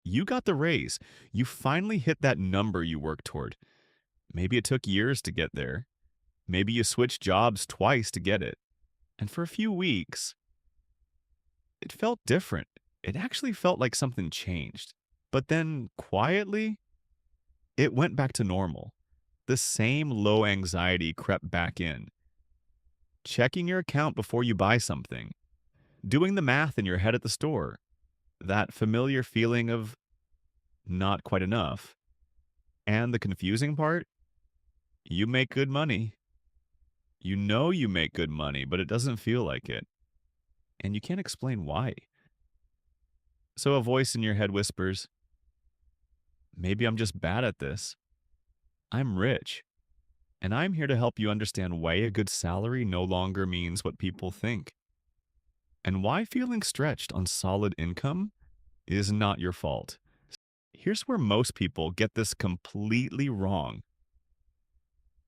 You got the raise. You finally hit that number you worked toward. Maybe it took years to get there. Maybe you switched jobs twice to get it. And for a few weeks, it felt different. It actually felt like something changed. But then, quietly, it went back to normal. The same low anxiety crept back in. Checking your account before you buy something, doing the math in your head at the store, that familiar feeling of not quite enough. And the confusing part, you make good money. You know you make good money, but it doesn't feel like it. And you can't explain why. So a voice in your head whispers, maybe I'm just bad at this. I'm rich. And I'm here to help you understand why a good salary no longer means what people think. And why feeling stretched on solid income is not your fault. Here's where most people get this completely wrong.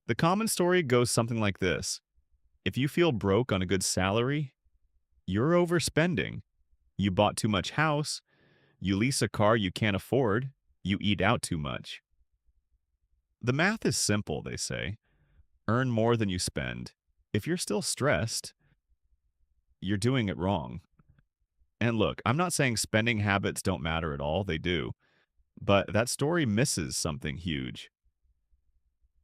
The common story goes something like this. If you feel broke on a good salary, you're overspending. You bought too much house, you lease a car you can't afford, you eat out too much. The math is simple, they say. Earn more than you spend. If you're still stressed, you're doing it wrong. And look, I'm not saying spending habits don't matter at all, they do. But that story misses something huge.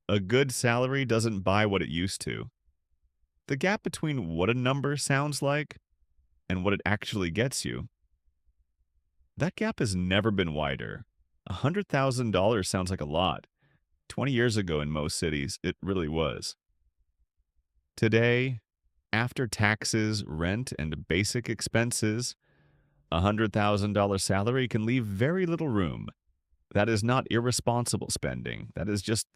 A good salary doesn't buy what it used to. The gap between what a number sounds like and what it actually gets you, that gap has never been wider. $100,000 sounds like a lot. 20 years ago in most cities, it really was. Today, after taxes, rent, and basic expenses, a $100,000 salary can leave very little room. That is not irresponsible spending. That is just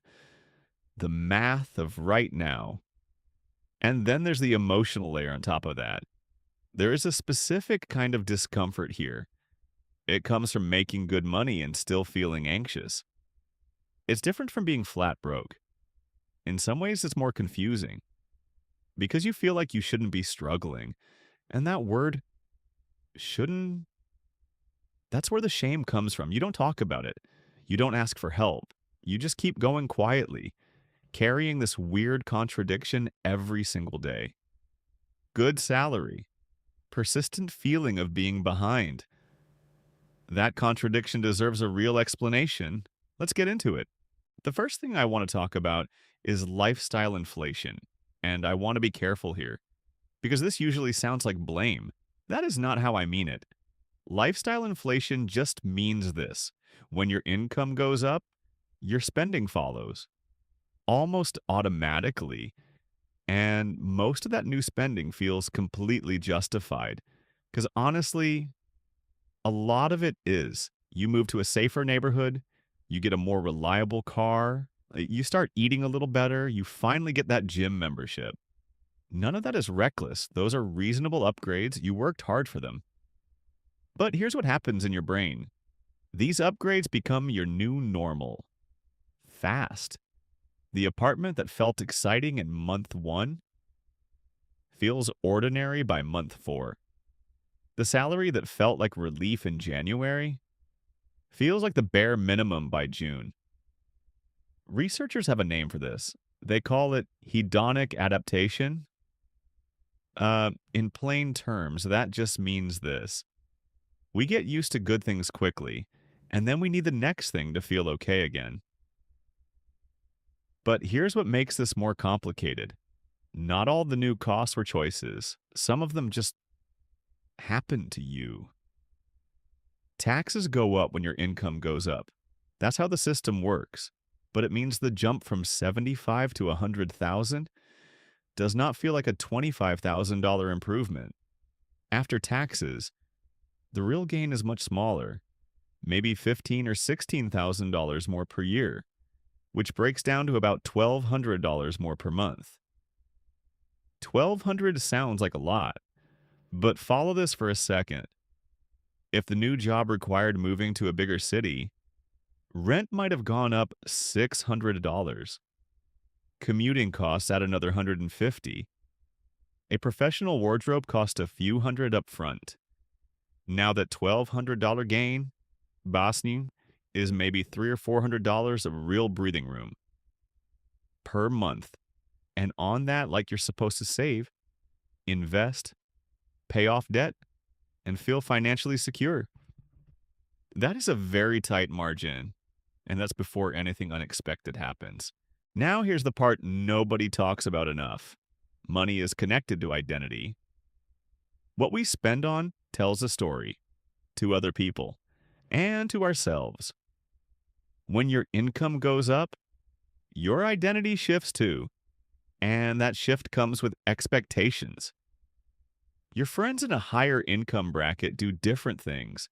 the math of right now. And then there's the emotional layer on top of that. There is a specific kind of discomfort here. It comes from making good money and still feeling anxious. It's different from being flat broke. In some ways, it's more confusing because you feel like you shouldn't be struggling. And that word, shouldn't, that's where the shame comes from. You don't talk about it. You don't ask for help. You just keep going quietly, carrying this weird contradiction every single day. Good salary, persistent feeling of being behind. That contradiction deserves a real explanation. Let's get into it. The first thing I want to talk about is lifestyle inflation. And I want to be careful here because this usually sounds like blame. That is not how I mean it. Lifestyle inflation just means this. When your income goes up, your spending follows almost automatically. And most of that new spending feels completely justified. Because honestly, a lot of it is. You move to a safer neighborhood, you get a more reliable car, you start eating a little better, you finally get that gym membership. None of that is reckless. Those are reasonable upgrades. You worked hard for them. But here's what happens in your brain. These upgrades become your new normal. Fast. The apartment that felt exciting in month 1 feels ordinary by month 4. The salary that felt like relief in January feels like the bare minimum by June. Researchers have a name for this. They call it hedonic adaptation. In plain terms, that just means this. We get used to good things quickly, and then we need the next thing to feel okay again. But here's what makes this more complicated. Not all the new costs were choices. Some of them just happen to you. Taxes go up when your income goes up. That's how the system works. But it means the jump from 75 to 100,000 does not feel like a $25,000 improvement. After taxes, the real gain is much smaller, maybe $15,000 or $16,000 more per year, which breaks down to about $1,200 more per month. 1,200 sounds like a lot, but follow this for a second. If the new job required moving to a bigger city, rent might have gone up $600. Commuting costs add another $150. A professional wardrobe cost a few hundred up front. Now that $1,200 gain Bosnia is maybe $300 or $400 of real breathing room per month. And on that, like you're supposed to save, invest, pay off debt, and feel financially secure. That is a very tight margin, and that's before anything unexpected happens. Now, here's the part nobody talks about enough. Money is connected to identity. What we spend on tells a story to other people and to ourselves. When your income goes up, your identity shifts too, and that shift comes with expectations. Your friends in a higher income bracket do different things.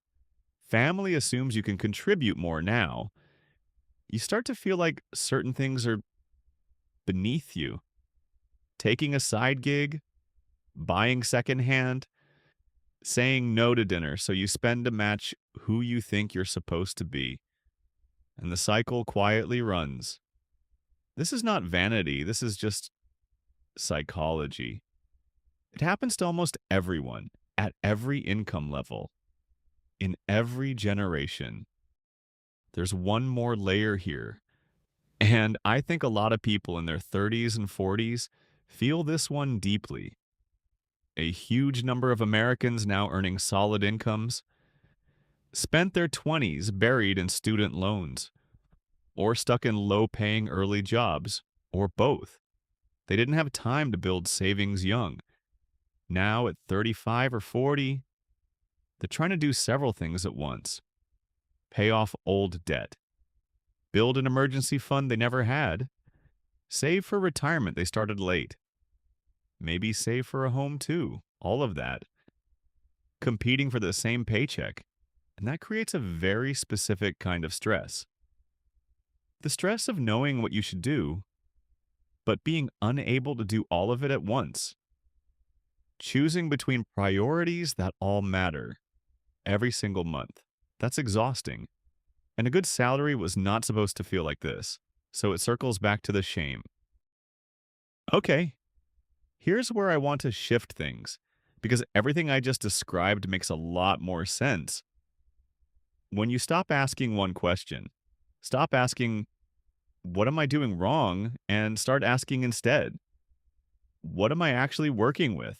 Family assumes you can contribute more now. You start to feel like certain things are beneath you. Taking a side gig, buying secondhand, saying no to dinner so you spend to match who you think you're supposed to be. And the cycle quietly runs. This is not vanity, this is just psychology. It happens to almost everyone at every income level, in every generation. There's one more layer here. And I think a lot of people in their 30s and 40s feel this one deeply. A huge number of Americans now earning solid incomes spent their 20s buried in student loans or stuck in low paying early jobs, or both. They didn't have time to build savings young. Now, at 35 or 40, they're trying to do several things at once: pay off old debt, build an emergency fund they never had, save for retirement they started late, maybe save for a home too, all of that, competing for the same paycheck. And that creates a very specific kind of stress. The stress of knowing what you should do, but being unable to do all of it at once. Choosing between priorities that all matter every single month. That's exhausting. And a good salary was not supposed to feel like this. So it circles back to the shame. Okay, here's where I want to shift things, because everything I just described makes a lot more sense. When you stop asking one question, stop asking, what am I doing wrong? And start asking instead, what am I actually working with?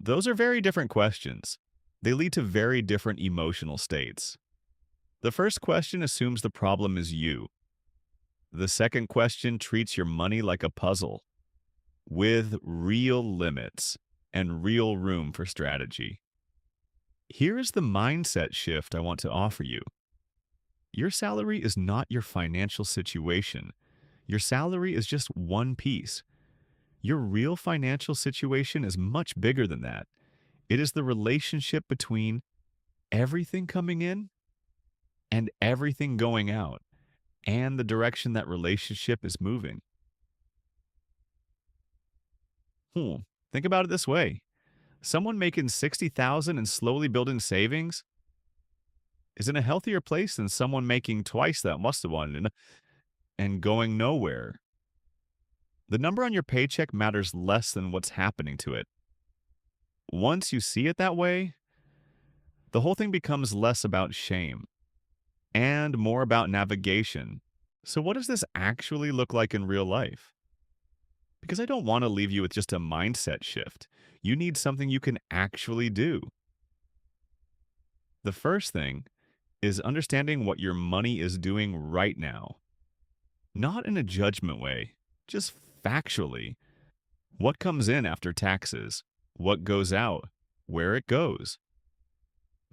Those are very different questions. They lead to very different emotional states. The first question assumes the problem is you. The second question treats your money like a puzzle, with real limits and real room for strategy. Here is the mindset shift I want to offer you. Your salary is not your financial situation. Your salary is just one piece. Your real financial situation is much bigger than that. It is the relationship between everything coming in and everything going out, and the direction that relationship is moving. Hmm. Think about it this way. Someone making 60,000 and slowly building savings is in a healthier place than someone making twice that must have won and going nowhere. The number on your paycheck matters less than what's happening to it. Once you see it that way, the whole thing becomes less about shame and more about navigation. So what does this actually look like in real life? Because I don't want to leave you with just a mindset shift. You need something you can actually do. The first thing is understanding what your money is doing right now. Not in a judgment way, just factually. What comes in after taxes? What goes out? Where it goes?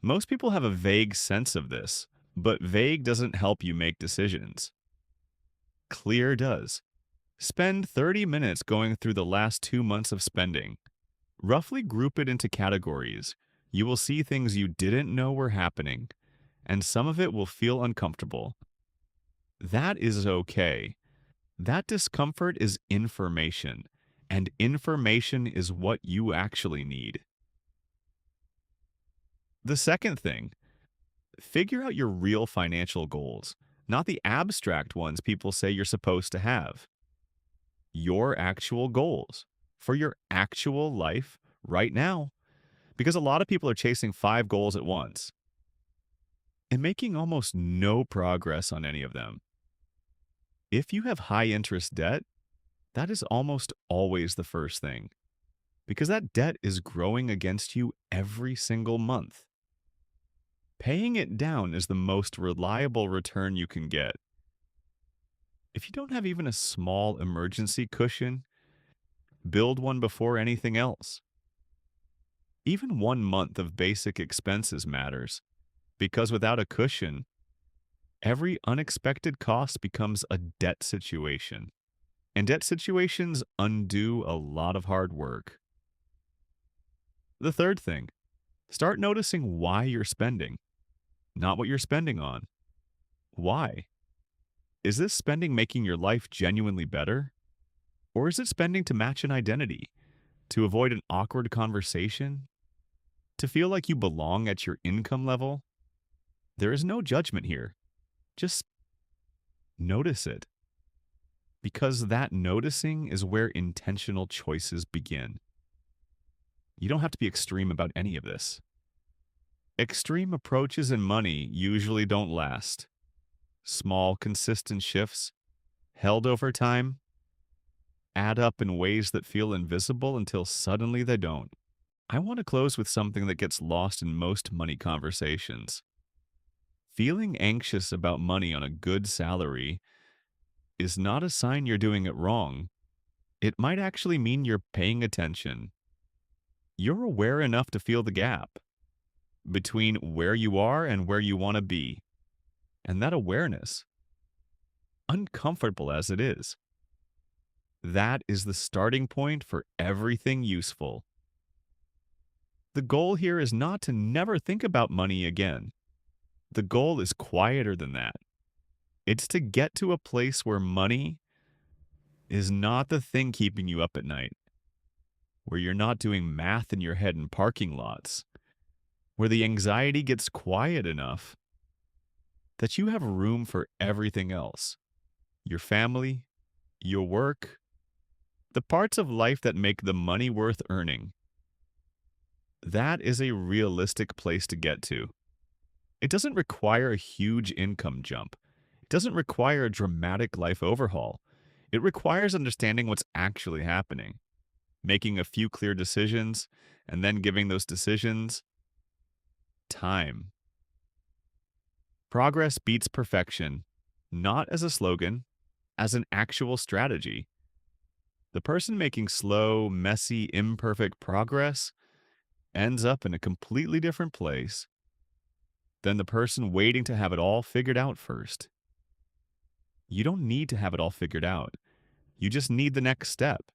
Most people have a vague sense of this, but vague doesn't help you make decisions. Clear does. Spend 30 minutes going through the last 2 months of spending. Roughly group it into categories. You will see things you didn't know were happening, and some of it will feel uncomfortable. That is okay. That discomfort is information, and information is what you actually need. The second thing, figure out your real financial goals, not the abstract ones people say you're supposed to have. Your actual goals for your actual life right now. Because a lot of people are chasing 5 goals at once. and making almost no progress on any of them. If you have high interest debt, that is almost always the first thing, because that debt is growing against you every single month. Paying it down is the most reliable return you can get. If you don't have even a small emergency cushion, build one before anything else. Even 1 month of basic expenses matters, because without a cushion, every unexpected cost becomes a debt situation. And debt situations undo a lot of hard work. The third thing, start noticing why you're spending, not what you're spending on. Why? Is this spending making your life genuinely better? Or is it spending to match an identity, to avoid an awkward conversation, to feel like you belong at your income level? There is no judgment here. Just notice it. Because that noticing is where intentional choices begin. You don't have to be extreme about any of this. Extreme approaches in money usually don't last. Small, consistent shifts, held over time, add up in ways that feel invisible until suddenly they don't. I want to close with something that gets lost in most money conversations. Feeling anxious about money on a good salary is not a sign you're doing it wrong. It might actually mean you're paying attention. You're aware enough to feel the gap between where you are and where you want to be. And that awareness, uncomfortable as it is, that is the starting point for everything useful. The goal here is not to never think about money again. The goal is quieter than that. It's to get to a place where money is not the thing keeping you up at night, where you're not doing math in your head in parking lots, where the anxiety gets quiet enough that you have room for everything else: your family, your work, the parts of life that make the money worth earning. That is a realistic place to get to. It doesn't require a huge income jump. It doesn't require a dramatic life overhaul. It requires understanding what's actually happening, making a few clear decisions, and then giving those decisions time. Progress beats perfection, not as a slogan, as an actual strategy. The person making slow, messy, imperfect progress ends up in a completely different place than the person waiting to have it all figured out first. You don't need to have it all figured out. You just need the next step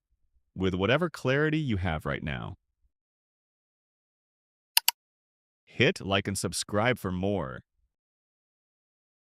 with whatever clarity you have right now. Hit like and subscribe for more.